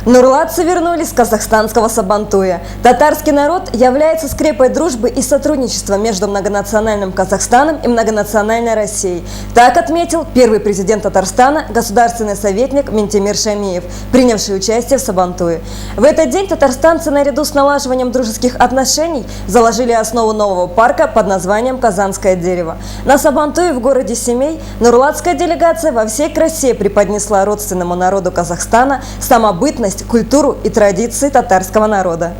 Нурладцы вернулись с казахстанского Сабантуя. Татарский народ является скрепой дружбы и сотрудничества между многонациональным Казахстаном и многонациональной Россией. Так отметил первый президент Татарстана, государственный советник Минтимир Шаймиев, принявший участие в Сабантуе. В этот день татарстанцы наряду с налаживанием дружеских отношений заложили основу нового парка под названием «Казанское дерево». На Сабантуе в городе Семей нурладская делегация во всей красе преподнесла родственному народу Казахстана самобытность, культуру и традиции татарского народа.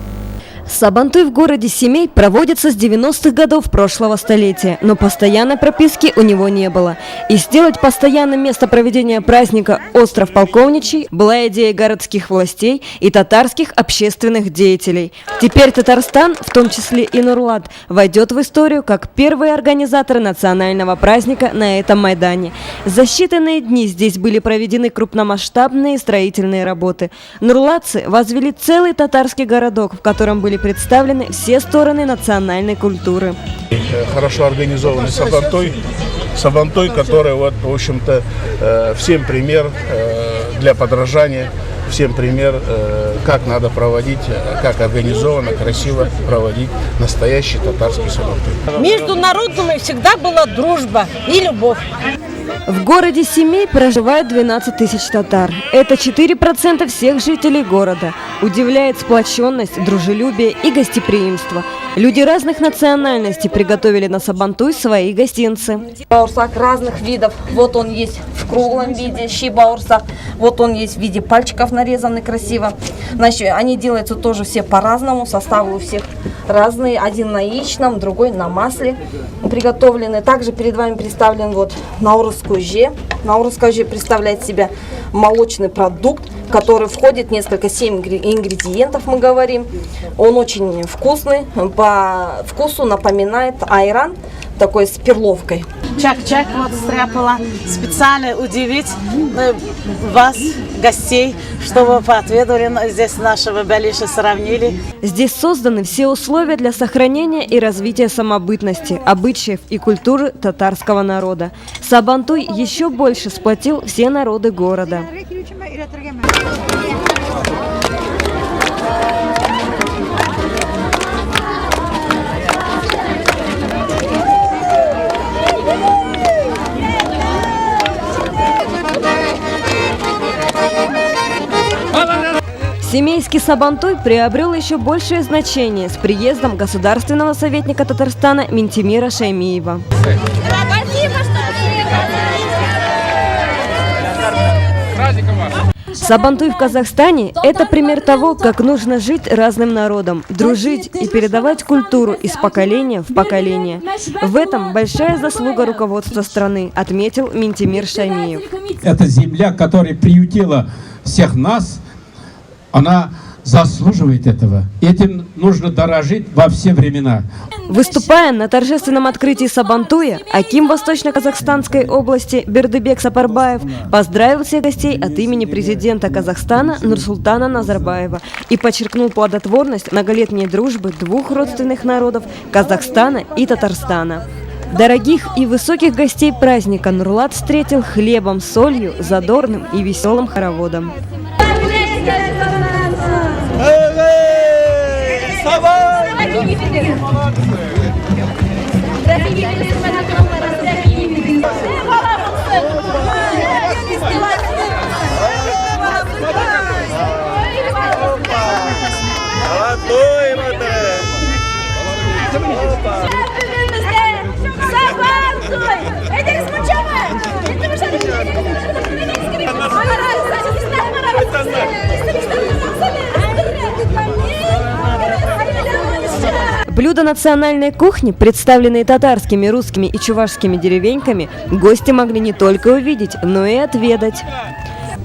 Сабантуй в городе Семей проводится с 90-х годов прошлого столетия, но постоянной прописки у него не было. И сделать постоянным место проведения праздника остров Полковничий была идея городских властей и татарских общественных деятелей. Теперь Татарстан, в том числе и Нурлат, войдет в историю как первые организаторы национального праздника на этом Майдане. За считанные дни здесь были проведены крупномасштабные строительные работы. Нурлатцы возвели целый татарский городок, в котором были представлены все стороны национальной культуры. Хорошо организованный Сабантуй, который, в общем-то, всем пример для подражания, всем пример, как надо проводить, как организованно, красиво проводить настоящий татарский Сабантуй. Между народами всегда была дружба и любовь. В городе Семей проживает 12 тысяч татар. Это 4% всех жителей города. Удивляет сплоченность, дружелюбие и гостеприимство. Люди разных национальностей приготовили на Сабантуй свои гостинцы. Баурсак разных видов. Вот он есть в круглом виде, щи-баурсак. Вот он есть в виде пальчиков нарезанный красиво. Значит, они делаются тоже все по-разному. Составы у всех разные. Один на яичном, другой на масле приготовлены. Также перед вами представлен вот наурызскую же. Наурызская же представляет себя молочный продукт, который входит несколько 7 ингредиентов, мы говорим. Он очень вкусный, по вкусу напоминает айран, такой с перловкой. Чак-чак вот стряпала, специально удивить вас, гостей, чтобы поотведали здесь нашего Балиша сравнили. Здесь созданы все условия для сохранения и развития самобытности, обычаев и культуры татарского народа. Сабантуй еще больше сплотил все народы города. Семейский Сабантуй приобрел еще большее значение с приездом государственного советника Татарстана Минтимира Шаймиева. Сабантуй в Казахстане – это пример того, как нужно жить разным народам, дружить и передавать культуру из поколения в поколение. В этом большая заслуга руководства страны, отметил Минтимир Шаймиев. Это земля, которая приютила всех нас, она заслуживает этого. Этим нужно дорожить во все времена. Выступая на торжественном открытии Сабантуя, аким Восточно-Казахстанской области Бердыбек Сапарбаев поздравил всех гостей от имени президента Казахстана Нурсултана Назарбаева и подчеркнул плодотворность многолетней дружбы двух родственных народов – Казахстана и Татарстана. Дорогих и высоких гостей праздника Нурлат встретил хлебом, солью, задорным и веселым хороводом. Блюда национальной кухни, представленные татарскими, русскими и чувашскими деревеньками, гости могли не только увидеть, но и отведать.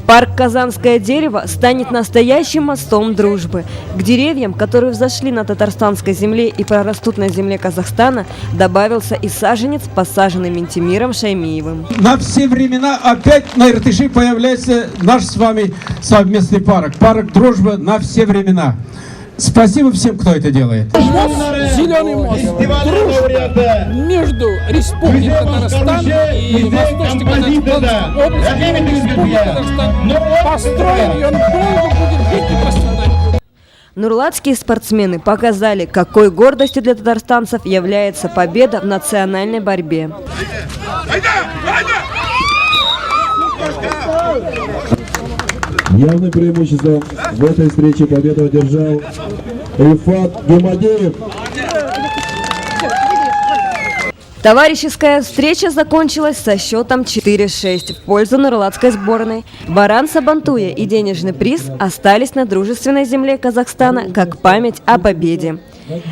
Парк «Казанское дерево» станет настоящим мостом дружбы. К деревьям, которые взошли на татарстанской земле и прорастут на земле Казахстана, добавился и саженец, посаженный Минтимиром Шаймиевым. На все времена опять на Иртыше появляется наш с вами совместный парк. Парк дружбы на все времена. Спасибо всем, кто это делает. Зеленый мост. Дружба между Республикой Татарстан и Восточно-Казахстанской областью Республики Татарстан построен, и он долго будет жить и процветать. Нурладские спортсмены показали, какой гордостью для татарстанцев является победа в национальной борьбе. Явным преимуществом в этой встрече победу одержал Ильфат Гемадеев. Товарищеская встреча закончилась со счетом 4-6 в пользу нурладской сборной. Баран Сабантуя и денежный приз остались на дружественной земле Казахстана как память о победе.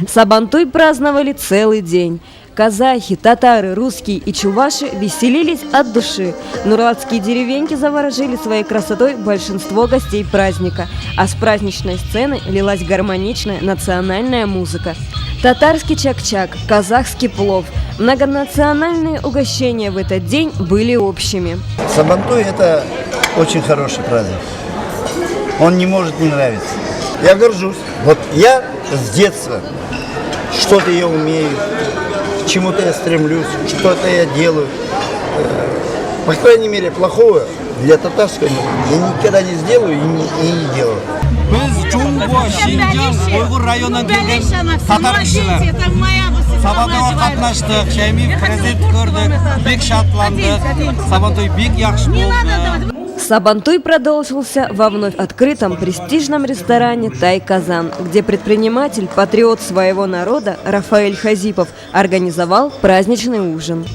Сабантуй праздновали целый день. Казахи, татары, русские и чуваши веселились от души. Нурладские деревеньки заворожили своей красотой большинство гостей праздника, а с праздничной сцены лилась гармоничная национальная музыка. Татарский чак-чак, казахский плов, многонациональные угощения в этот день были общими. Сабантуй – это очень хороший праздник. Он не может не нравиться. Я горжусь. Вот я с детства что-то я умею, к чему-то я стремлюсь, что-то я делаю. По крайней мере, плохого для татарского я никогда не сделаю и не делаю. Biz Jumbo, Şinjan, Uyghur rayonundan kelgen Tatar kişiler. Sabantuyga qatnaştık, Şaymiyev prezident gördük, bek şatlandık. Sabantуй bek yaxshi bo'ldi. Сабантуй продолжился во вновь открытом престижном ресторане «Тай-Казан», где предприниматель, патриот своего народа Рафаэль Хазипов организовал праздничный ужин.